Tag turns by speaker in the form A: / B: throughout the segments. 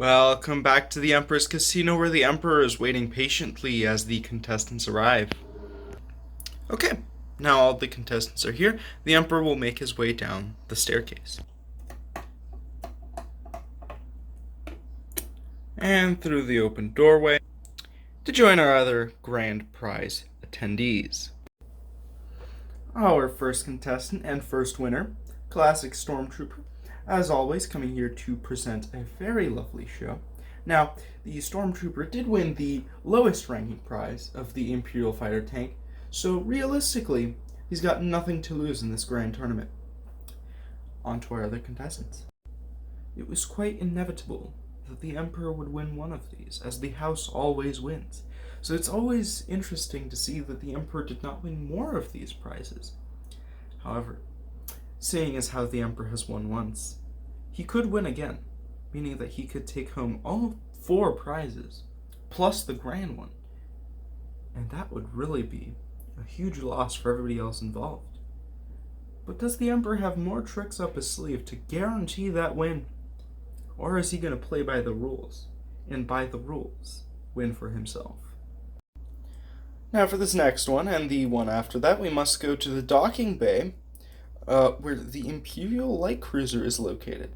A: Welcome back to the Emperor's Casino, where the Emperor is waiting patiently as the contestants arrive. Okay, now all the contestants are here. The Emperor will make his way down the staircase. And through the open doorway to join our other grand prize attendees. Our first contestant and first winner, Classic Stormtrooper, as always, coming here to present a very lovely show. Now, the Stormtrooper did win the lowest ranking prize of the Imperial Fighter tank, so realistically, he's got nothing to lose in this grand tournament. On to our other contestants. It was quite inevitable that the Emperor would win one of these, as the House always wins. So it's always interesting to see that the Emperor did not win more of these prizes. However, seeing as how the Emperor has won once, he could win again, meaning that he could take home all 4 prizes, plus the grand one. And that would really be a huge loss for everybody else involved. But does the Emperor have more tricks up his sleeve to guarantee that win? Or is he going to play by the rules, and by the rules, win for himself? Now for this next one, and the one after that, we must go to the docking bay, where the Imperial Light Cruiser is located.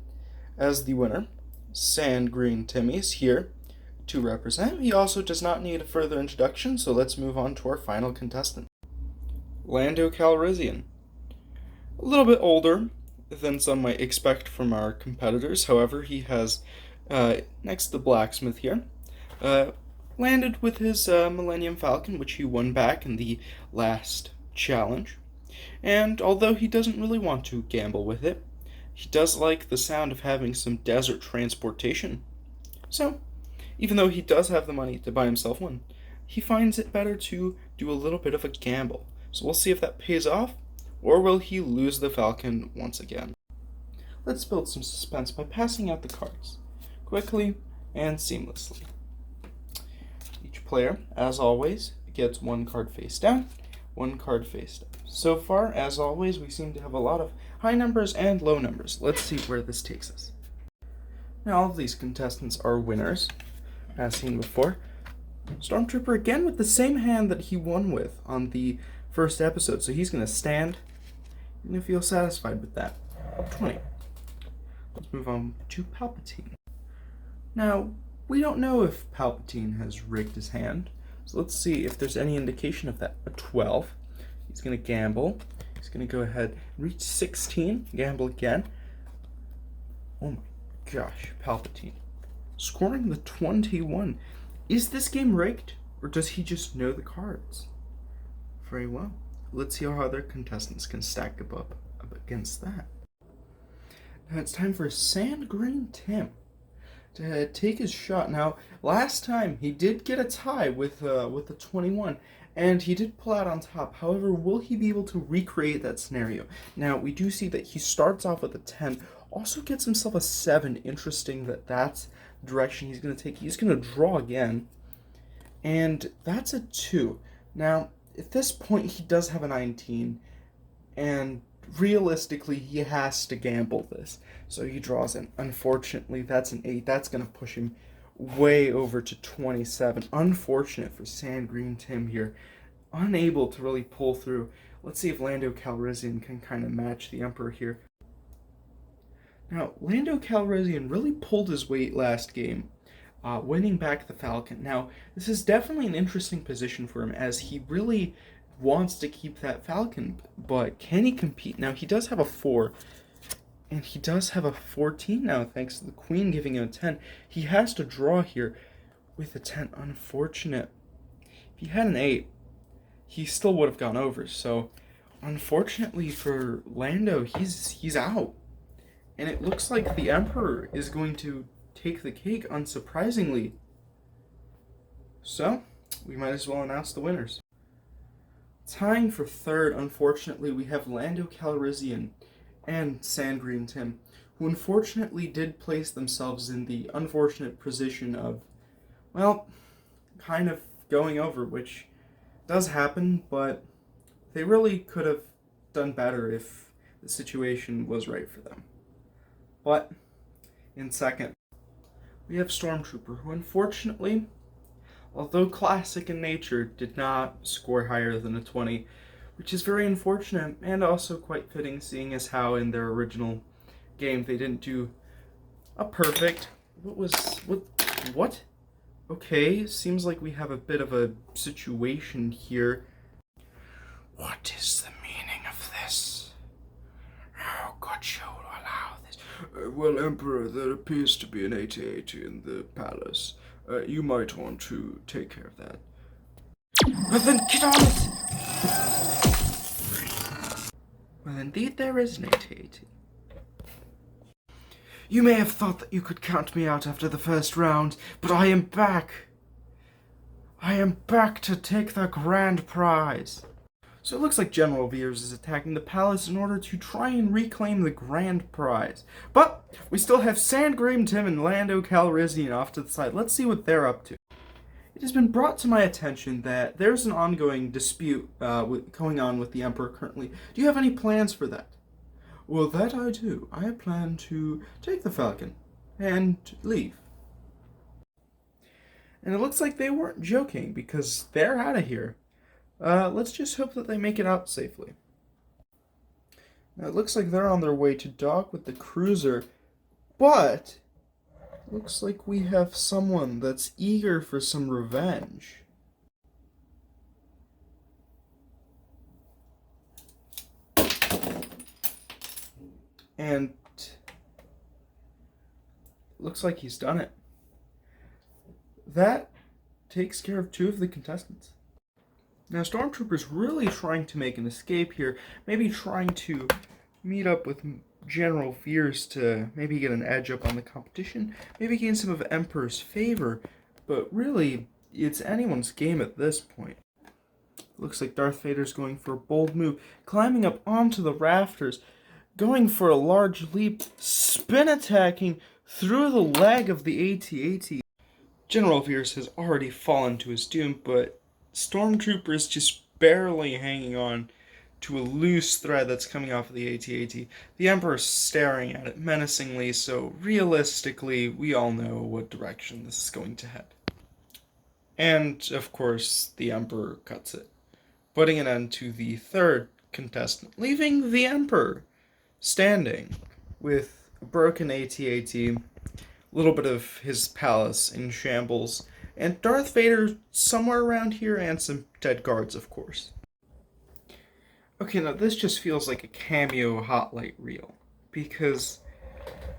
A: As the winner, Sand Green Timmy is here to represent. He also does not need a further introduction, so let's move on to our final contestant. Lando Calrissian. A little bit older than some might expect from our competitors. However, he has, next to the blacksmith here, landed with his Millennium Falcon, which he won back in the last challenge. And although he doesn't really want to gamble with it, he does like the sound of having some desert transportation. So, even though he does have the money to buy himself one, he finds it better to do a little bit of a gamble. So we'll see if that pays off, or will he lose the Falcon once again? Let's build some suspense by passing out the cards, quickly and seamlessly. Each player, as always, gets 1 card face down, 1 card face up. So far, as always, we seem to have a lot of high numbers and low numbers. Let's see where this takes us. Now, all of these contestants are winners, as seen before. Stormtrooper again with the same hand that he won with on the first episode, so he's going to stand and feel satisfied with that. 20. Let's move on to Palpatine. Now, we don't know if Palpatine has rigged his hand, so let's see if there's any indication of that. A 12. He's going to gamble. He's going to go ahead and reach 16. Gamble again. Oh my gosh, Palpatine. Scoring the 21. Is this game rigged, or does he just know the cards? Very well. Let's see how other contestants can stack up against that. Now it's time for Sand Green Tim to take his shot. Now, last time he did get a tie with the 21, and he did pull out on top. However, will he be able to recreate that scenario? Now, we do see that he starts off with a 10, also gets himself a 7. Interesting that that's the direction he's going to take. He's going to draw again, and that's a 2. Now, at this point, he does have a 19, and realistically, he has to gamble this. So he draws in. Unfortunately, that's an 8. That's going to push him way over to 27. Unfortunate for Sand Green Tim here. Unable to really pull through. Let's see if Lando Calrissian can kind of match the Emperor here. Now, Lando Calrissian really pulled his weight last game, winning back the Falcon. Now, this is definitely an interesting position for him, as he really wants to keep that Falcon, but can he compete? Now, he does have a 4, and he does have a 14 now, thanks to the Queen giving him a 10. He has to draw here with a 10. Unfortunate. If he had an 8, he still would have gone over, so unfortunately for Lando, he's out. And it looks like the Emperor is going to take the cake, unsurprisingly. So, we might as well announce the winners. Tying for third, unfortunately, we have Lando Calrissian and Sand Green Tim, who unfortunately did place themselves in the unfortunate position of, well, kind of going over, which does happen, but they really could have done better if the situation was right for them. But in second, we have Stormtrooper, who unfortunately, although classic in nature, did not score higher than a 20, which is very unfortunate and also quite fitting, seeing as how in their original game they didn't do a perfect. What? Okay, seems like we have a bit of a situation here. What is the meaning of this? How could you allow this? Well, Emperor, there appears to be an AT-AT in the palace. You might want to take care of that. Well, then get on it! Well, indeed there is an AT-AT. You may have thought that you could count me out after the first round, but I am back. I am back to take the grand prize. So it looks like General Veers is attacking the palace in order to try and reclaim the grand prize. But we still have Sandgrim Tim and Lando Calrissian off to the side. Let's see what they're up to. It has been brought to my attention that there's an ongoing dispute going on with the Emperor currently. Do you have any plans for that? Well, that I do. I plan to take the Falcon and leave. And it looks like they weren't joking, because they're out of here. Let's just hope that they make it out safely. Now, it looks like they're on their way to dock with the cruiser, but looks like we have someone that's eager for some revenge. And looks like he's done it. That takes care of 2 of the contestants. Now, Stormtrooper's really trying to make an escape here, maybe trying to meet up with General Veers to maybe get an edge up on the competition, maybe gain some of Emperor's favor, but really, it's anyone's game at this point. Looks like Darth Vader's going for a bold move, climbing up onto the rafters, going for a large leap, spin attacking through the leg of the AT-AT. General Veers has already fallen to his doom, but Stormtrooper is just barely hanging on to a loose thread that's coming off of the AT-AT. The Emperor's staring at it menacingly, so realistically, we all know what direction this is going to head. And, of course, the Emperor cuts it, putting an end to the 3rd contestant, leaving the Emperor standing with a broken AT-AT, a little bit of his palace in shambles, and Darth Vader somewhere around here, and some dead guards, of course. Okay, now this just feels like a cameo highlight reel, because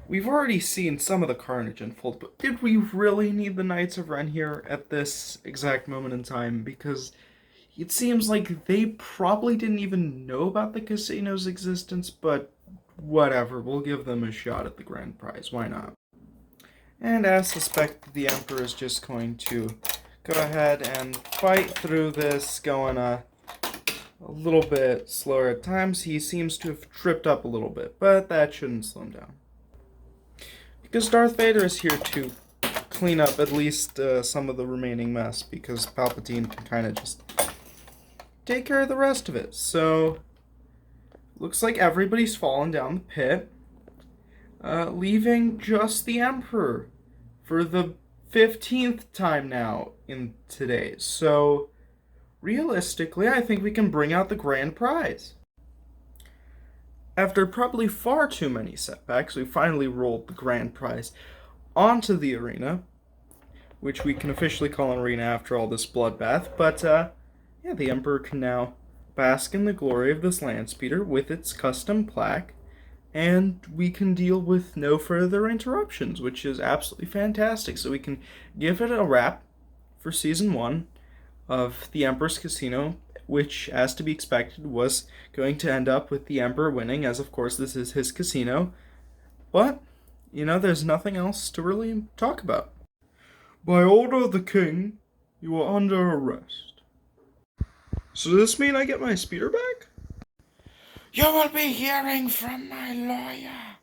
A: we've already seen some of the carnage unfold, but did we really need the Knights of Ren here at this exact moment in time? Because it seems like they probably didn't even know about the casino's existence, but whatever, we'll give them a shot at the grand prize, why not? And as suspected, the Emperor is just going to go ahead and fight through this, going a little bit slower at times. He seems to have tripped up a little bit, but that shouldn't slow him down. Because Darth Vader is here to clean up at least some of the remaining mess, because Palpatine can kind of just take care of the rest of it. So, looks like everybody's fallen down the pit, leaving just the Emperor for the 15th time now in today. So, realistically, I think we can bring out the grand prize. After probably far too many setbacks, we finally rolled the grand prize onto the arena, which we can officially call an arena after all this bloodbath. But, yeah, the Emperor can now bask in the glory of this land speeder with its custom plaque, and we can deal with no further interruptions, which is absolutely fantastic. So we can give it a wrap for Season 1 of the Emperor's Casino, which, as to be expected, was going to end up with the Emperor winning, as of course this is his casino. But, you know, there's nothing else to really talk about. By order of the king, you are under arrest. So does this mean I get my speeder back? You will be hearing from my lawyer.